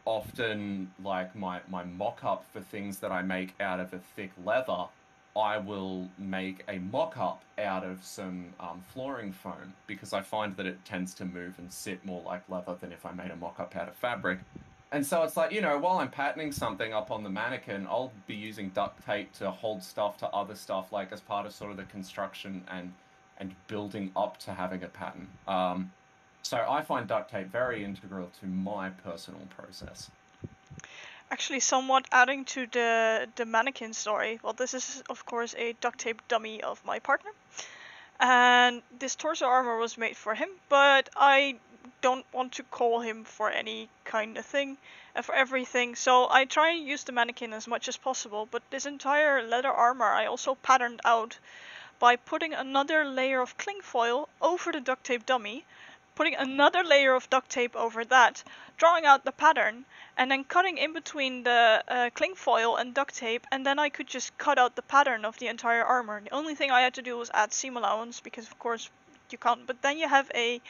often like my mock-up for things that I make out of a thick leather, I will make a mock-up out of some flooring foam, because I find that it tends to move and sit more like leather than if I made a mock-up out of fabric. And so it's like, you know, while I'm patterning something up on the mannequin, I'll be using duct tape to hold stuff to other stuff, like as part of sort of the construction and building up to having a pattern. So I find duct tape very integral to my personal process. Actually, somewhat adding to the mannequin story. Well, this is of course a duct tape dummy of my partner, and this torso armor was made for him. But I don't want to call him for any kind of thing, for everything. So I try and use the mannequin as much as possible. But this entire leather armor I also patterned out by putting another layer of cling foil over the duct tape dummy, putting another layer of duct tape over that, drawing out the pattern, and then cutting in between the cling foil and duct tape, and then I could just cut out the pattern of the entire armor. The only thing I had to do was add seam allowance, because of course you can't, but then you have a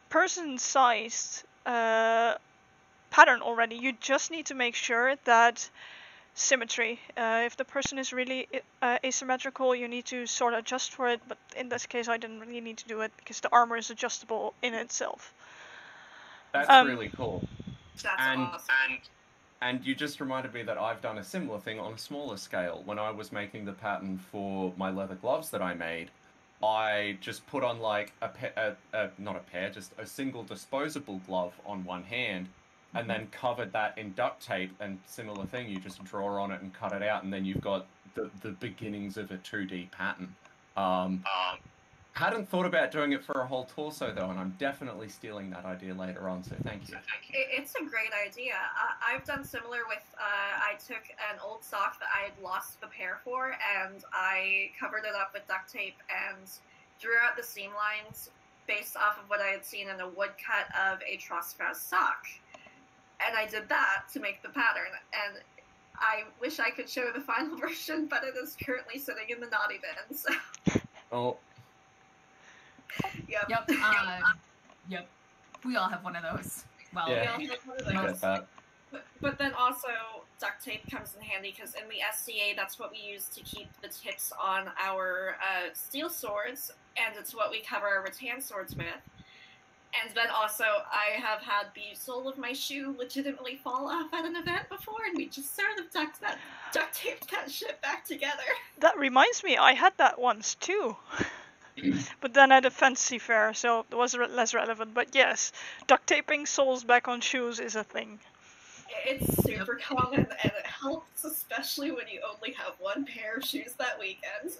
person-sized pattern already. You just need to make sure that symmetry, if the person is really asymmetrical, you need to sort of adjust for it, but in this case I didn't really need to do it because the armor is adjustable in itself. That's really cool. That's awesome. And you just reminded me that I've done a similar thing on a smaller scale. When I was making the pattern for my leather gloves that I made, I just put on like just a single disposable glove on one hand, and then covered that in duct tape, and similar thing, you just draw on it and cut it out, and then you've got the beginnings of a 2D pattern. Hadn't thought about doing it for a whole torso though, and I'm definitely stealing that idea later on, so thank you. It's a great idea. I've done similar with, I took an old sock that I had lost the pair for, and I covered it up with duct tape and drew out the seam lines based off of what I had seen in a woodcut of a Trosfaz sock. And I did that to make the pattern, and I wish I could show the final version, but it is currently sitting in the naughty bin, so... Oh. Yep. Yep. We all have one of those. Well, yeah. We all have one of those. But then also, duct tape comes in handy, because in the SCA, that's what we use to keep the tips on our steel swords, and it's what we cover our rattan swords with. And then also, I have had the sole of my shoe legitimately fall off at an event before, and we just sort of duct taped that shit back together. That reminds me, I had that once too. But then at a fancy fair, so it was less relevant. But yes, duct taping soles back on shoes is a thing. It's super common, and it helps, especially when you only have one pair of shoes that weekend.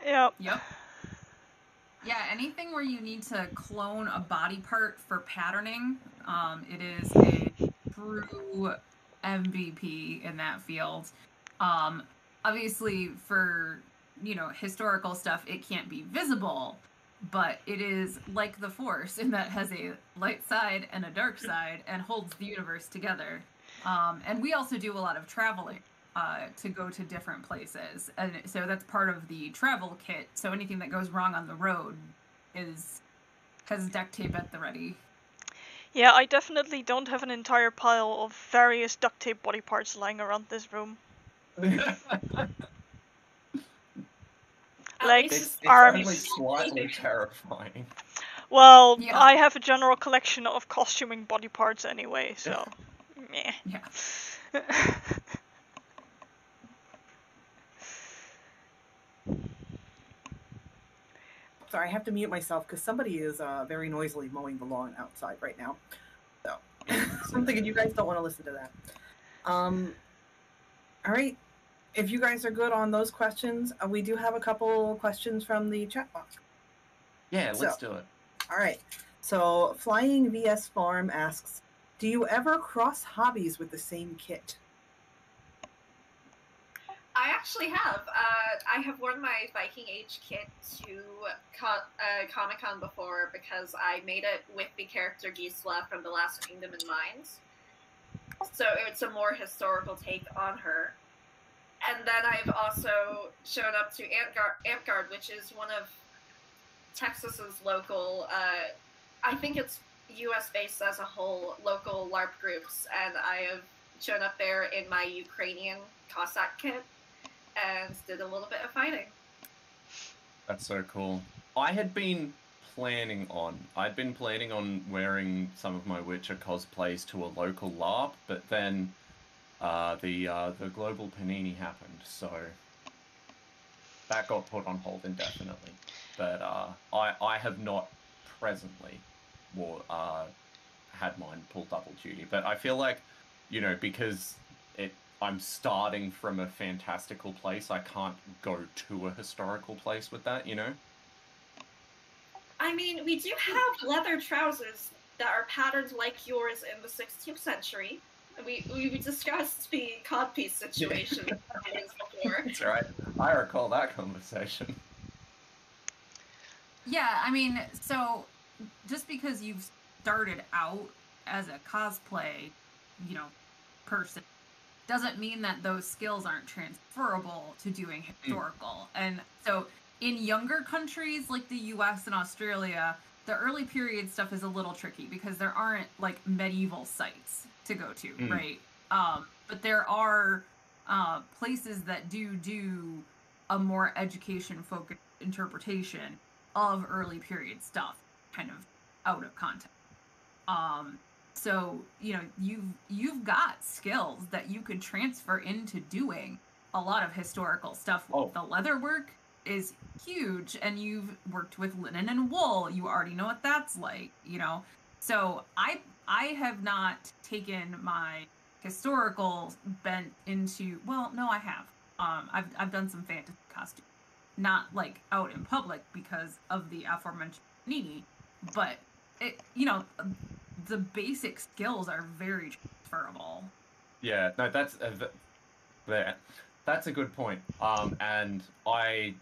Yep. Yeah, anything where you need to clone a body part for patterning, it is a true MVP in that field. Obviously, for historical stuff, it can't be visible, but it is like the Force in that it has a light side and a dark side and holds the universe together. And we also do a lot of traveling to go to different places, and so that's part of the travel kit. So anything that goes wrong on the road has duct tape at the ready. Yeah, I definitely don't have an entire pile of various duct tape body parts lying around this room. Legs, it's arms. Only slightly terrifying. Well, Yeah. I have a general collection of costuming body parts anyway, so meh. Yeah. Sorry, I have to mute myself because somebody is very noisily mowing the lawn outside right now. So I'm thinking you guys don't want to listen to that. All right. If you guys are good on those questions, we do have a couple questions from the chat box. Yeah, let's do it. All right. So Flying VS Farm asks, do you ever cross hobbies with the same kit? I actually have. I have worn my Viking Age kit to Comic-Con before because I made it with the character Gisela from The Last Kingdom in mind. So it's a more historical take on her. And then I've also shown up to Amtgard, which is one of Texas's local, I think it's US-based as a whole, local LARP groups. And I have shown up there in my Ukrainian Cossack kit and did a little bit of fighting. That's so cool. I'd been planning on wearing some of my Witcher cosplays to a local LARP, but then the global panini happened, so that got put on hold indefinitely. But I have not presently had mine pull double duty. But I feel like, you know, because I'm starting from a fantastical place, I can't go to a historical place with that, you know? I mean, we do have leather trousers that are patterned like yours in the 16th century. We discussed the codpiece situation before. That's right. I recall that conversation. Yeah, I mean, so just because you've started out as a cosplay, you know, person, doesn't mean that those skills aren't transferable to doing historical. And so in younger countries like the US and Australia, the early period stuff is a little tricky because there aren't like medieval sites to go to, right? But there are places that do a more education-focused interpretation of early period stuff, kind of out of context. So, you know, you've got skills that you could transfer into doing a lot of historical stuff. Oh. The leather work is huge, and you've worked with linen and wool. You already know what that's like, you know. So I have not taken my historical bent into, well, no, I have. I've done some fantasy costumes, not like out in public because of the aforementioned panini, but it, you know, the basic skills are very transferable. Yeah, no, that's a good point. And I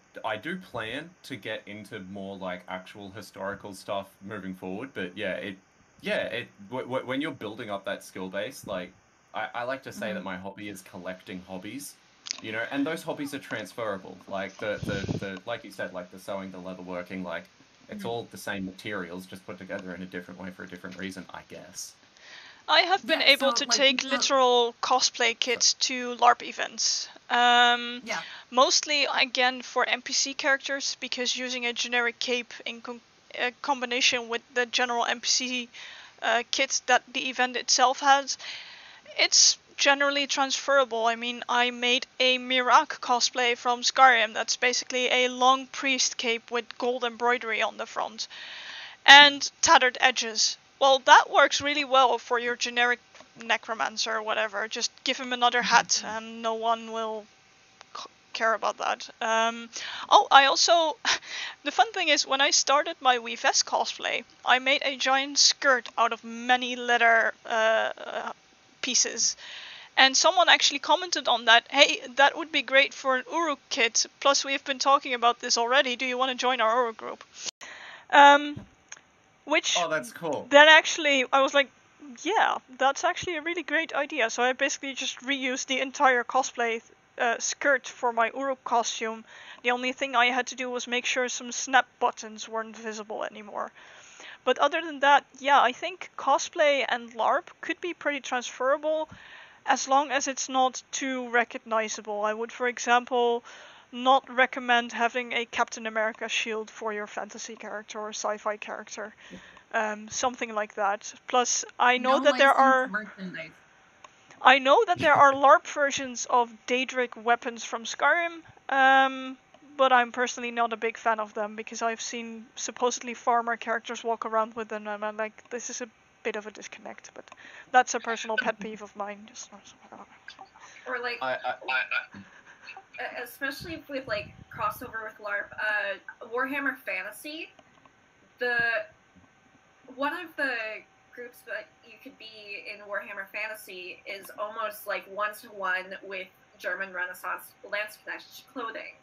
do plan to get into more like actual historical stuff moving forward. But when you're building up that skill base, like I like to say that my hobby is collecting hobbies, you know, and those hobbies are transferable. Like the like you said, like the sewing, the leatherworking, like it's all the same materials, just put together in a different way for a different reason, I guess. I have been able to take literal cosplay kits to LARP events. Mostly, again, for NPC characters, because using a generic cape in combination with the general NPC kits that the event itself has, it's generally transferable. I mean, I made a Mirak cosplay from Skyrim that's basically a long priest cape with gold embroidery on the front and tattered edges. Well, that works really well for your generic necromancer or whatever. Just give him another hat and no one will care about that. I also... the fun thing is, when I started my Weavess cosplay, I made a giant skirt out of many leather pieces. And someone actually commented on that, hey, that would be great for an Uruk kit. Plus, we've been talking about this already. Do you want to join our Uruk group? Oh, that's cool. Then actually, I was like, yeah, that's actually a really great idea. So I basically just reused the entire cosplay skirt for my Uruk costume. The only thing I had to do was make sure some snap buttons weren't visible anymore. But other than that, yeah, I think cosplay and LARP could be pretty transferable as long as it's not too recognizable. I would, for example, not recommend having a Captain America shield for your fantasy character or sci-fi character. Something like that. Plus, I know that there are LARP versions of Daedric weapons from Skyrim, but I'm personally not a big fan of them because I've seen supposedly farmer characters walk around with them, and I'm like, this is a bit of a disconnect. But that's a personal pet peeve of mine. Just Or like, especially with like crossover with LARP, Warhammer Fantasy, one of the groups that you could be in Warhammer Fantasy is almost like one-to-one with German Renaissance Landsknecht clothing.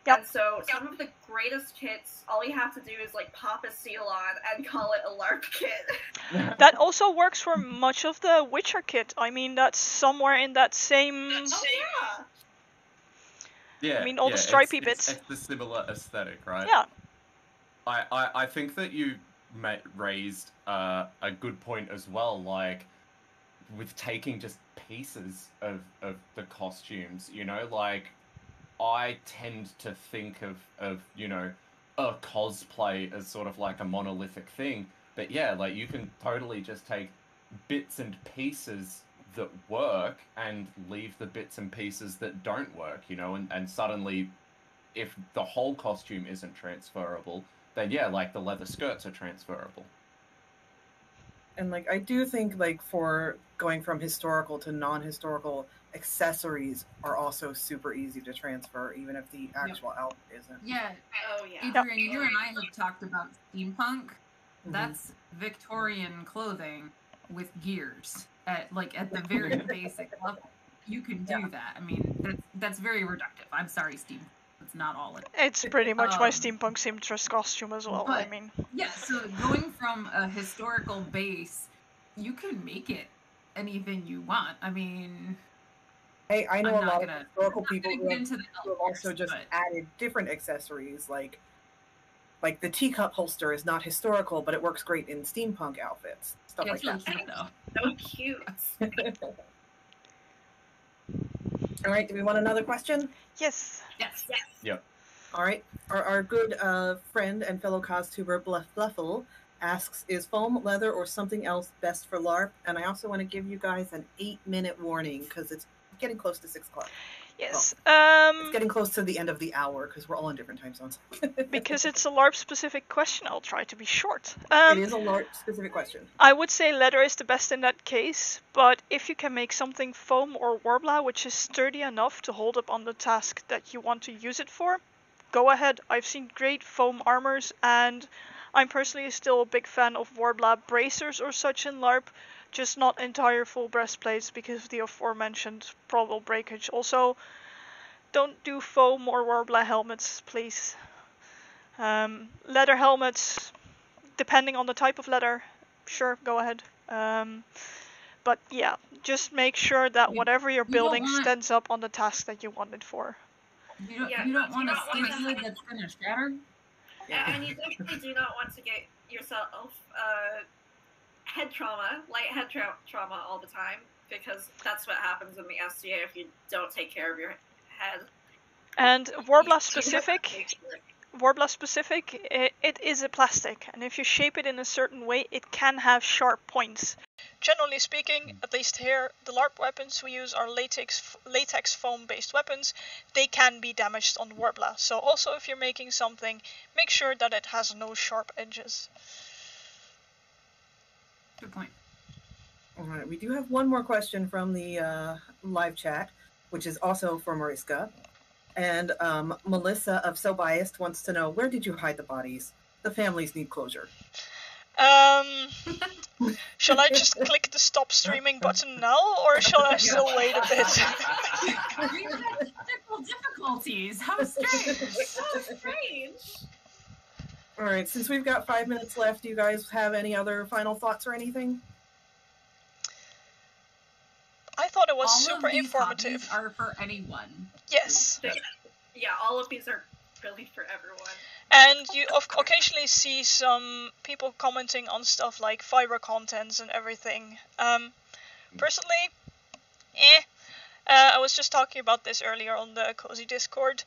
Yep. And so some of the greatest kits, all you have to do is like pop a seal on and call it a LARP kit. That also works for much of the Witcher kit. I mean, that's somewhere in that same... Oh yeah! Yeah, I mean, all the stripy bits. It's the similar aesthetic, right? Yeah. I think that you raised a good point as well, like with taking just pieces of the costumes, you know, like I tend to think of you know, a cosplay as sort of like a monolithic thing, but yeah, like you can totally just take bits and pieces that work and leave the bits and pieces that don't work, you know, and suddenly if the whole costume isn't transferable, then yeah, like the leather skirts are transferable. And like I do think like for going from historical to non-historical, accessories are also super easy to transfer, even if the actual outfit isn't. Yeah. Oh yeah. Adrian, you and I have talked about steampunk. That's Victorian clothing with gears at the very basic level. You can do that. I mean, that's very reductive. I'm sorry, steampunk. It's not all it. It's pretty much my steampunk seamstress costume as well. But, I mean, yeah. So going from a historical base, you can make it anything you want. I mean, hey, I know I'm a lot of historical people who get into have also just added different accessories, like the teacup holster is not historical, but it works great in steampunk outfits. Stuff like that. Cute, though. So cute. All right, do we want another question? yes. Yes. Yep. All right. Our good friend and fellow costumer Bluffle asks, is foam, leather, or something else best for LARP? And I also want to give you guys an 8-minute warning because it's getting close to 6 o'clock. Yes. It's getting close to the end of the hour because we're all in different time zones. Because it's a LARP-specific question, I'll try to be short. It is a LARP-specific question. I would say leather is the best in that case, but if you can make something foam or Warbla which is sturdy enough to hold up on the task that you want to use it for, go ahead. I've seen great foam armors, and I'm personally still a big fan of Warbla bracers or such in LARP, just not entire full breastplates because of the aforementioned probable breakage. Also, don't do foam or Warbla helmets, please. Leather helmets, depending on the type of leather, sure, go ahead. But yeah, just make sure that whatever you're building stands up on the task that you want it for. You don't want a steel hood that's going to shatter? Yeah. And you definitely do not want to get yourself head trauma, light head trauma all the time, because that's what happens in the SCA if you don't take care of your head. And Warbla specific, it is a plastic, and if you shape it in a certain way, it can have sharp points. Generally speaking, at least here, the LARP weapons we use are latex foam-based weapons. They can be damaged on Warbla, so also if you're making something, make sure that it has no sharp edges. Good point. All right, we do have one more question from the live chat, which is also for Mariska. And Melissa of So Biased wants to know, where did you hide the bodies? The families need closure. Shall I just click the stop streaming button now, or shall I still wait a bit? We had technical difficulties. How strange. So strange. All right, since we've got 5 minutes left, do you guys have any other final thoughts or anything? I thought it was all super of these informative. Are for anyone. Yes. Yeah, all of these are really for everyone. And you occasionally see some people commenting on stuff like fiber contents and everything. Personally, I was just talking about this earlier on the Cozy Discord.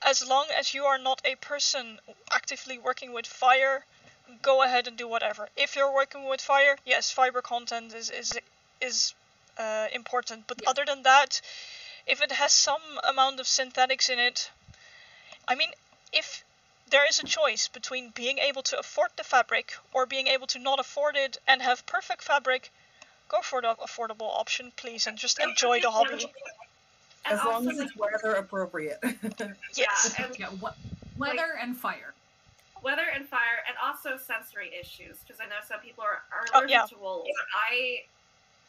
As long as you are not a person actively working with fire, go ahead and do whatever. If you're working with fire, yes, fiber content is important. But other than that, if it has some amount of synthetics in it, I mean, if there is a choice between being able to afford the fabric or being able to not afford it and have perfect fabric, go for the affordable option, please, and just enjoy the hobby. As long as it's weather appropriate. Yes. Yeah, and weather and fire. Weather and fire, and also sensory issues, because I know some people are allergic to wool. I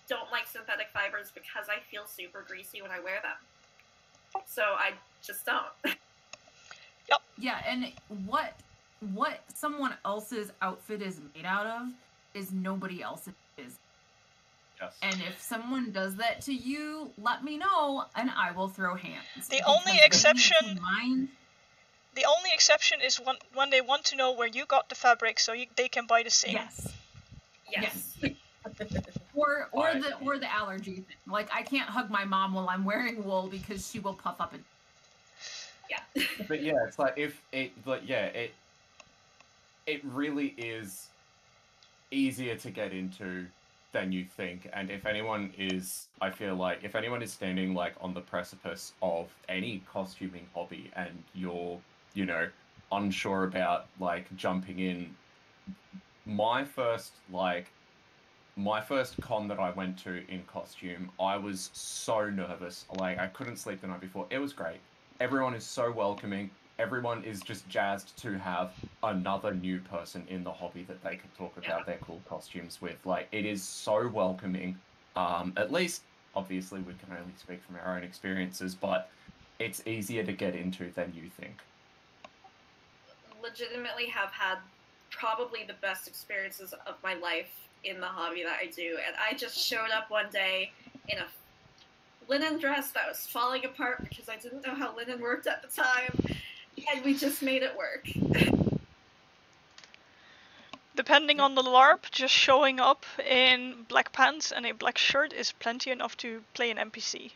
don't like synthetic fibers because I feel super greasy when I wear them. So I just don't. Yep. Yeah, and what someone else's outfit is made out of is nobody else's business. Yes. And if someone does that to you, let me know, and I will throw hands. The only exception is when they want to know where you got the fabric, so they can buy the same. Yes. Or the allergy thing. Like, I can't hug my mom while I'm wearing wool because she will puff up and. Yeah. But yeah, it's like it really is easier to get into than you think, and if anyone is standing like on the precipice of any costuming hobby and you're, unsure about like jumping in, my first con that I went to in costume, I was so nervous. Like, I couldn't sleep the night before. It was great. Everyone is so welcoming. Everyone is just jazzed to have another new person in the hobby that they can talk about their cool costumes with. Like, it is so welcoming. At least, obviously, we can only speak from our own experiences, but it's easier to get into than you think. Legitimately have had probably the best experiences of my life in the hobby that I do, and I just showed up one day in a linen dress that was falling apart because I didn't know how linen worked at the time, and we just made it work. Depending on the LARP, just showing up in black pants and a black shirt is plenty enough to play an NPC.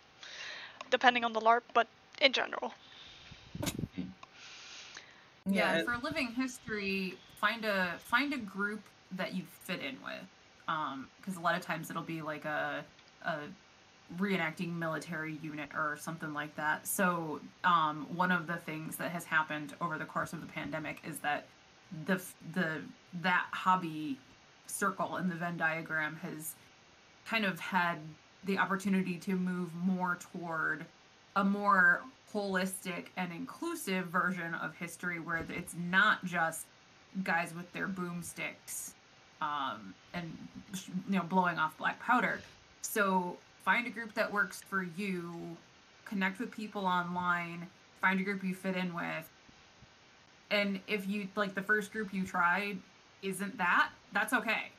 Depending on the LARP, but in general. Yeah, for living history, find a group that you fit in with, because a lot of times it'll be like a reenacting military unit or something like that. So one of the things that has happened over the course of the pandemic is that that hobby circle in the Venn diagram has kind of had the opportunity to move more toward a more holistic and inclusive version of history where it's not just guys with their boomsticks and blowing off black powder. So find a group that works for you, connect with people online, find a group you fit in with, and if you like the first group you tried isn't that's okay.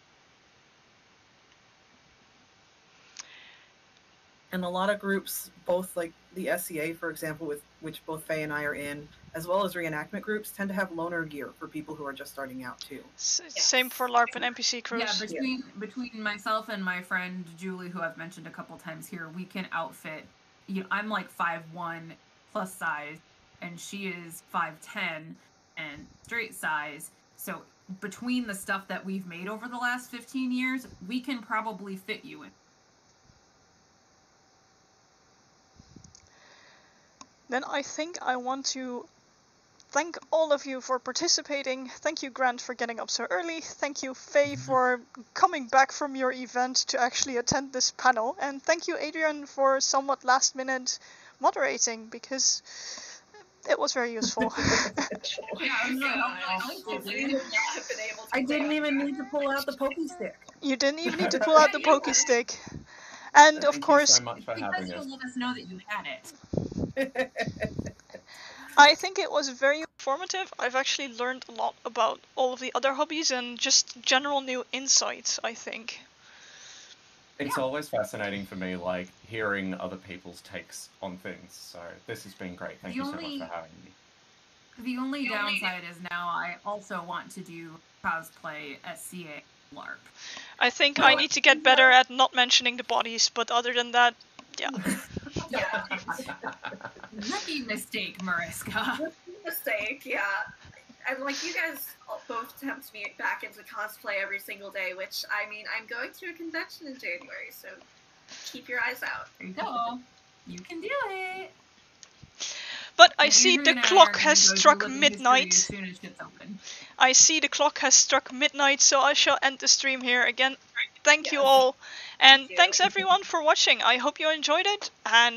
And a lot of groups, both like the SCA, for example, with which both Faye and I are in, as well as reenactment groups, tend to have loaner gear for people who are just starting out too. Same for LARP and NPC crews. Yeah, between myself and my friend Julie, who I've mentioned a couple times here, we can outfit. I'm like 5'1" plus size, and she is 5'10" and straight size. So between the stuff that we've made over the last 15 years, we can probably fit you in. Then I think I want to thank all of you for participating. Thank you, Grant, for getting up so early. Thank you, Faye, for coming back from your event to actually attend this panel. And thank you, Adrian, for somewhat last-minute moderating, because it was very useful. I didn't even need to pull out the pokey stick. You didn't even need to pull out the pokey stick. And of course, thank you so much for having us. You let us know that you had it. I think it was very informative. I've actually learned a lot about all of the other hobbies and just general new insights, I think. It's always fascinating for me, like, hearing other people's takes on things. So this has been great. Thank you so much for having me. The only downside is now I also want to do cosplay SCA LARP. I think I need to get better at not mentioning the bodies, but other than that, yeah. Yeah. Rookie mistake, Mariska. Rookie mistake, yeah. And like you guys both tempt me back into cosplay every single day, which I mean, I'm going to a convention in January, so keep your eyes out. There you go. You can do it. But I I see Adrian the and I clock are gonna has go to struck Living History midnight. as soon as shit's open. I see the clock has struck midnight, so I shall end the stream here again. Thank you Yes. all, and Thank you. thanks everyone for watching. I hope you enjoyed it, and